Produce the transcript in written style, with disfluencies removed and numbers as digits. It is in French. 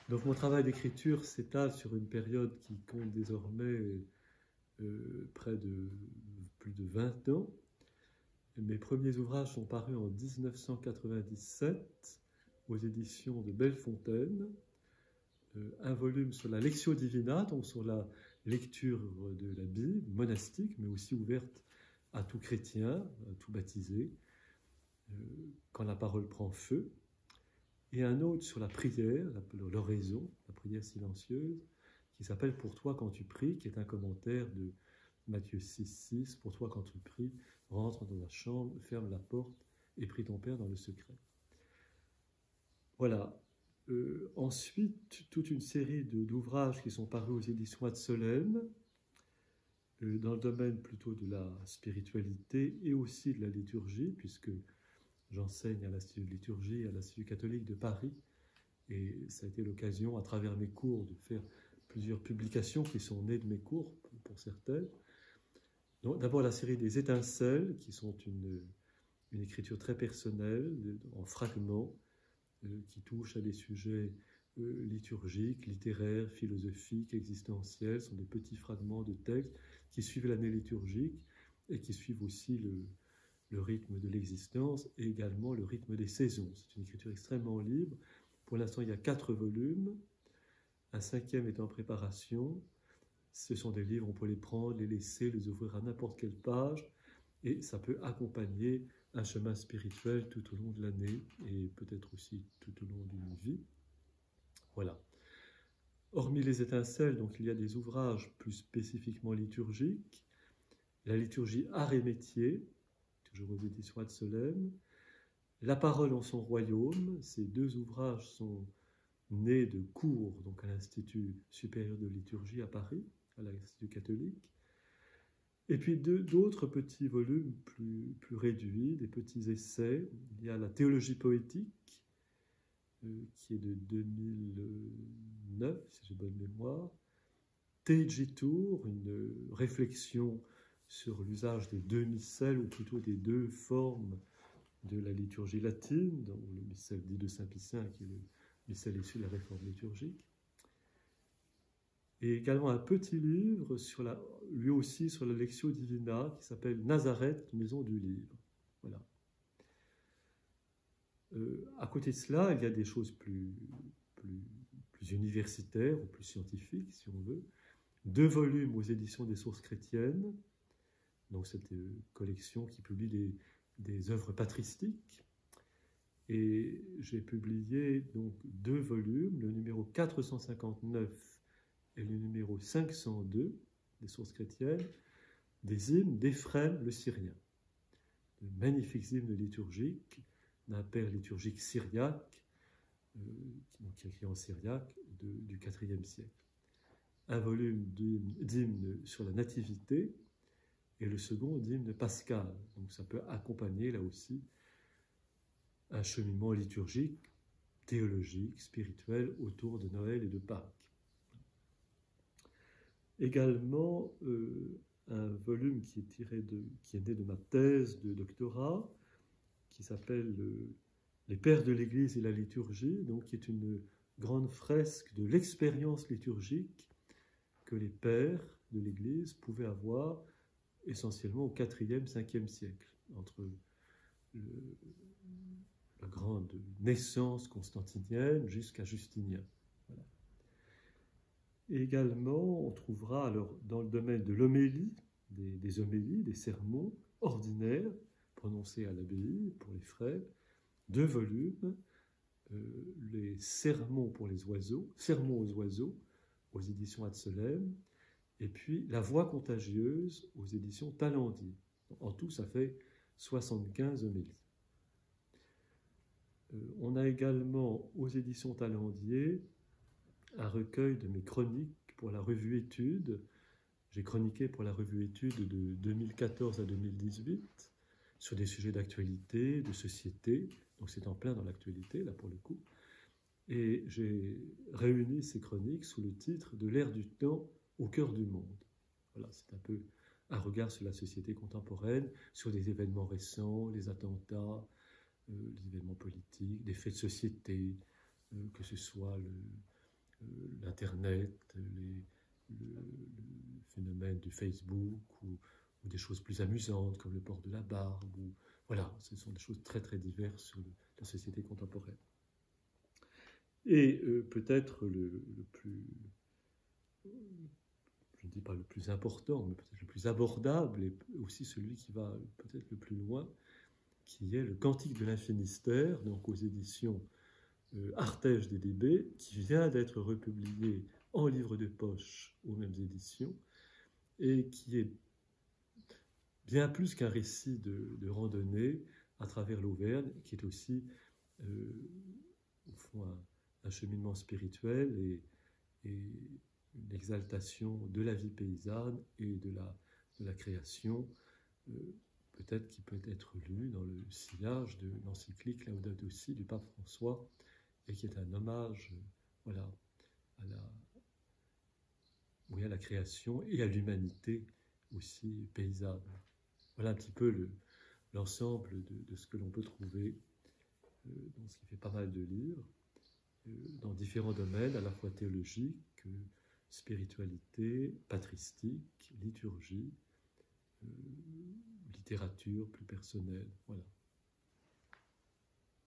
Donc mon travail d'écriture s'étale sur une période qui compte désormais près de plus de 20 ans. Mes premiers ouvrages sont parus en 1997 aux éditions de Bellefontaine. Un volume sur la Lectio Divina, donc sur la lecture de la Bible, monastique, mais aussi ouverte à tout chrétien, à tout baptisé, quand la parole prend feu. Et un autre sur la prière, l'oraison, la prière silencieuse, qui s'appelle « Pour toi quand tu pries », qui est un commentaire de Matthieu 6,6. « Pour toi quand tu pries, rentre dans la chambre, ferme la porte et prie ton Père dans le secret. » Voilà. Ensuite, toute une série d'ouvrages qui sont parus aux éditions Ad-Solem, dans le domaine plutôt de la spiritualité et aussi de la liturgie, puisque j'enseigne à l'Institut de liturgie et à l'Institut catholique de Paris, et ça a été l'occasion, à travers mes cours, de faire plusieurs publications qui sont nées de mes cours, pour certaines. D'abord la série des Étincelles, qui sont une écriture très personnelle, en fragments, qui touchent à des sujets liturgiques, littéraires, philosophiques, existentiels. Ce sont des petits fragments de textes qui suivent l'année liturgique et qui suivent aussi le rythme de l'existence et également le rythme des saisons. C'est une écriture extrêmement libre. Pour l'instant, il y a 4 volumes. Un 5e est en préparation. Ce sont des livres, on peut les prendre, les laisser, les ouvrir à n'importe quelle page, et ça peut accompagner un chemin spirituel tout au long de l'année, et peut-être aussi tout au long d'une vie. Voilà. Hormis les étincelles, donc il y a des ouvrages plus spécifiquement liturgiques. La liturgie art et métier, toujours aux éditions Ad-Solem. La parole en son royaume, ces 2 ouvrages sont nés de cours donc à l'Institut supérieur de liturgie à Paris, à l'Institut catholique. Et puis d'autres petits volumes plus réduits, des petits essais. Il y a la théologie poétique, qui est de 2009, si j'ai bonne mémoire. Teijitur, une réflexion sur l'usage des 2 missels, ou plutôt des 2 formes de la liturgie latine, donc le missel dit de Saint-Pie V, qui est le missel issu de la réforme liturgique. Et également un petit livre, lui aussi sur la Lectio Divina, qui s'appelle Nazareth, maison du livre. Voilà. À côté de cela, il y a des choses plus universitaires ou plus scientifiques, si on veut. 2 volumes aux éditions des Sources chrétiennes, donc cette collection qui publie des œuvres patristiques. Et j'ai publié donc 2 volumes, le numéro 459 et le numéro 502 des Sources chrétiennes, des hymnes d'Éphrem le Syrien. De magnifiques hymnes liturgiques d'un père liturgique syriaque, qui a écrit en syriaque, du IVe siècle. Un volume d'hymnes sur la nativité et le second d'hymnes pascal. Donc ça peut accompagner là aussi un cheminement liturgique, théologique, spirituel autour de Noël et de Pâques. Également, un volume qui est né de ma thèse de doctorat, qui s'appelle Les Pères de l'Église et la liturgie, donc qui est une grande fresque de l'expérience liturgique que les pères de l'Église pouvaient avoir essentiellement au IVe, Ve siècle, entre la grande naissance constantinienne jusqu'à Justinien. Voilà. Et également, on trouvera alors dans le domaine de l'homélie, des homélies, des sermons ordinaires prononcés à l'abbaye pour les frères, 2 volumes, les sermons pour les oiseaux, sermons aux oiseaux, aux éditions Ad-Solem, et puis La Voix contagieuse aux éditions Talendier. En tout, ça fait 75 homélies. On a également aux éditions Talendier un recueil de mes chroniques pour la revue Études. J'ai chroniqué pour la revue Études de 2014 à 2018 sur des sujets d'actualité, de société, donc c'est en plein dans l'actualité, là pour le coup. Et j'ai réuni ces chroniques sous le titre de l'ère du temps au cœur du monde. Voilà, c'est un peu un regard sur la société contemporaine, sur des événements récents, les attentats, les événements politiques, des faits de société, que ce soit l'Internet, le phénomène du Facebook ou des choses plus amusantes comme le port de la barbe. Voilà, ce sont des choses très très diverses sur la société contemporaine. Et peut-être le plus, je ne dis pas le plus important, mais peut-être le plus abordable et aussi celui qui va peut-être le plus loin, qui est le Cantique de l'Infinistère, donc aux éditions Artege des DB, qui vient d'être republié en livre de poche aux mêmes éditions, et qui est bien plus qu'un récit de randonnée à travers l'Auvergne, qui est aussi, au fond, un cheminement spirituel et une exaltation de la vie paysanne et de la création, peut-être qui peut être lu dans le sillage de l'encyclique Laudato Si du pape François, et qui est un hommage voilà, à la création et à l'humanité aussi paysanne. Voilà un petit peu l'ensemble de ce que l'on peut trouver dans ce qui fait pas mal de livres, dans différents domaines, à la fois théologiques, spiritualité, patristique, liturgie, littérature plus personnelle. Voilà.